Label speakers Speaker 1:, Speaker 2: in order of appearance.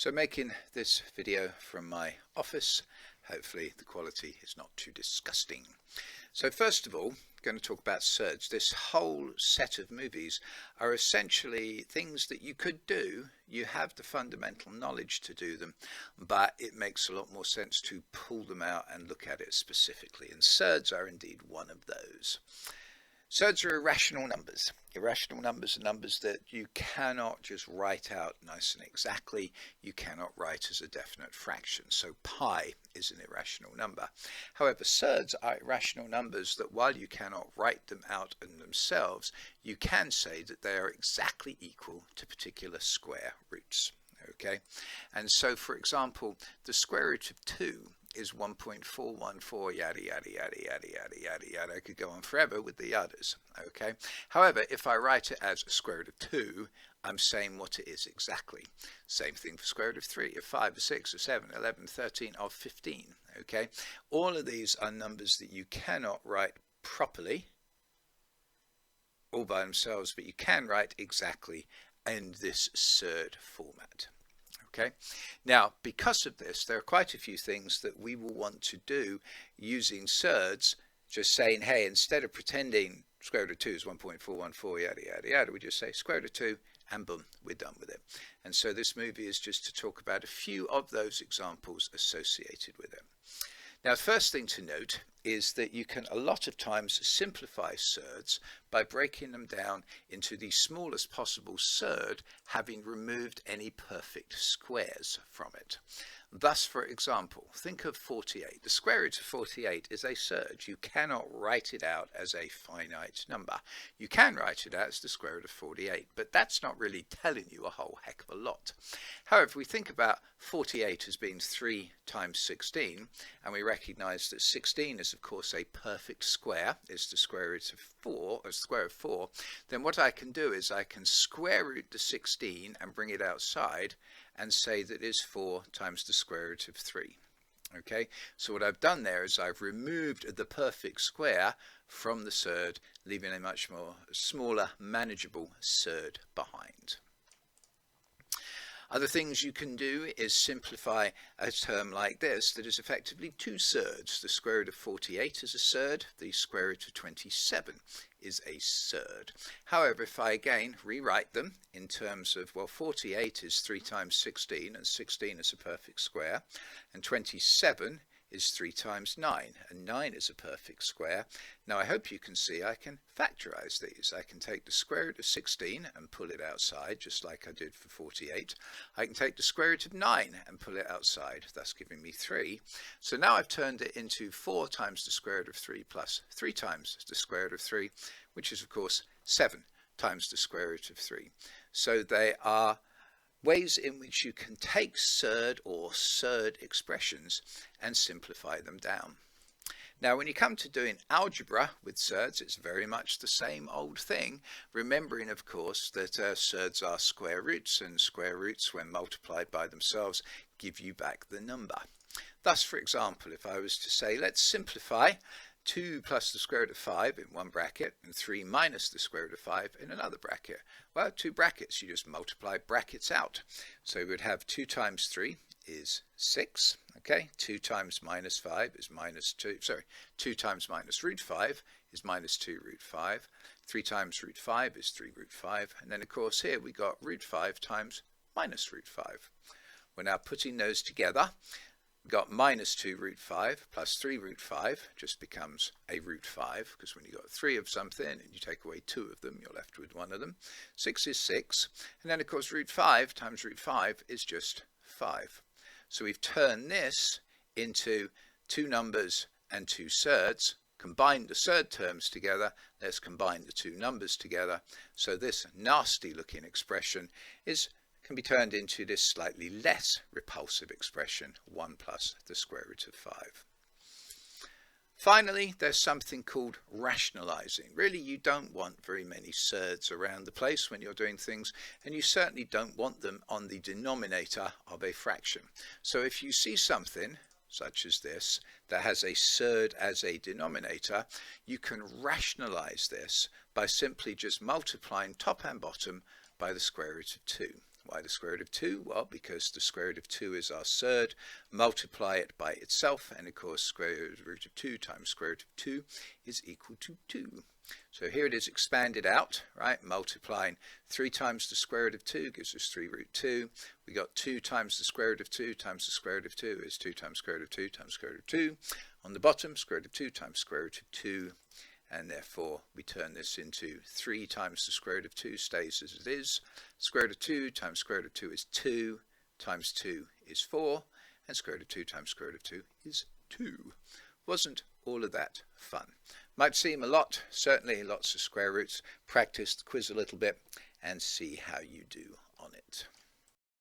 Speaker 1: So making this video from my office, hopefully the quality is not too disgusting. So first of all, I'm going to talk about surds. This whole set of movies are essentially things that you could do. You have the fundamental knowledge to do them, but it makes a lot more sense to pull them out and look at it specifically. And surds are indeed one of those. Surds are irrational numbers. Irrational numbers are numbers that you cannot just write out nice and exactly. You cannot write as a definite fraction. So pi is an irrational number. However, surds are irrational numbers that while you cannot write them out in themselves, you can say that they are exactly equal to particular square roots. Okay, and so for example, the square root of 2 is 1.414 yada yada yada yada yada yada yada. I could go on forever with the yadas. Okay, however, if I write it as square root of 2, I'm saying what it is exactly. Same thing for square root of 3, of 5, of 6, of 7, 11, 13, of 15. Okay, all of these are numbers that you cannot write properly all by themselves, but you can write exactly in this surd format. Okay, now because of this, there are quite a few things that we will want to do using surds, just saying, hey, instead of pretending square root of 2 is 1.414 yada yada yada, we just say square root of 2 and boom, we're done with it. And so this movie is just to talk about a few of those examples associated with it. Now, the first thing to note is that you can a lot of times simplify surds by breaking them down into the smallest possible surd, having removed any perfect squares from it. Thus, for example, think of 48. The square root of 48 is a surd. You cannot write it out as a finite number. You can write it out as the square root of 48, but that's not really telling you a whole heck of a lot. However, if we think about 48 as being 3 times 16, and we recognize that 16 is of course a perfect square, it's the square root of 4, or square of 4, then what I can do is I can square root the 16 and bring it outside and say that it's 4 times the square root of 3. Okay, so what I've done there is I've removed the perfect square from the surd, leaving a much more smaller, manageable surd behind. Other things you can do is simplify a term like this that is effectively two surds. The square root of 48 is a surd, the square root of 27 is a surd. However, if I again rewrite them in terms of, well, 48 is 3 times 16 and 16 is a perfect square, and 27 is 3 times 9 and 9 is a perfect square. Now I hope you can see I can factorize these. I can take the square root of 16 and pull it outside just like I did for 48. I can take the square root of 9 and pull it outside, thus giving me 3. So now I've turned it into 4 times the square root of 3 plus 3 times the square root of 3, which is of course 7 times the square root of 3. So they are ways in which you can take surd or surd expressions and simplify them down. Now, when you come to doing algebra with surds, it's very much the same old thing, remembering, of course, that surds are square roots, and square roots, when multiplied by themselves, give you back the number. Thus, for example, if I was to say, let's simplify 2 plus the square root of 5 in one bracket and 3 minus the square root of 5 in another bracket. Well, two brackets, you just multiply brackets out. So we would have 2 times 3 is 6, okay? 2 times minus 5 is minus 2, 2 times minus root 5 is minus 2 root 5. 3 times root 5 is 3 root 5. And then, of course, here we got root 5 times minus root 5. We're now putting those together. We've got minus 2 root 5 plus 3 root 5 just becomes a root 5, because when you've got 3 of something and you take away 2 of them, you're left with 1 of them. 6 is 6. And then, of course, root 5 times root 5 is just 5. So we've turned this into two numbers and two surds, combined the surd terms together, let's combine the two numbers together. So this nasty looking expression can be turned into this slightly less repulsive expression, 1 plus the square root of 5. Finally, there's something called rationalizing. Really, you don't want very many surds around the place when you're doing things, and you certainly don't want them on the denominator of a fraction. So if you see something such as this that has a surd as a denominator, you can rationalize this by simply just multiplying top and bottom by the square root of 2. Why the square root of 2? Well, because the square root of 2 is our surd. Multiply it by itself, and of course square root of 2 times square root of 2 is equal to 2. So here it is expanded out, right? Multiplying 3 times the square root of 2 gives us 3 root 2. We got 2 times the square root of 2 times the square root of 2 is 2 times square root of 2 times square root of 2. On the bottom, square root of 2 times square root of 2. And therefore we turn this into 3 times the square root of 2 stays as it is. Square root of 2 times square root of 2 is 2, times 2 is 4, and square root of 2 times square root of 2 is 2. Wasn't all of that fun? Might seem a lot, certainly lots of square roots. Practice the quiz a little bit and see how you do on it.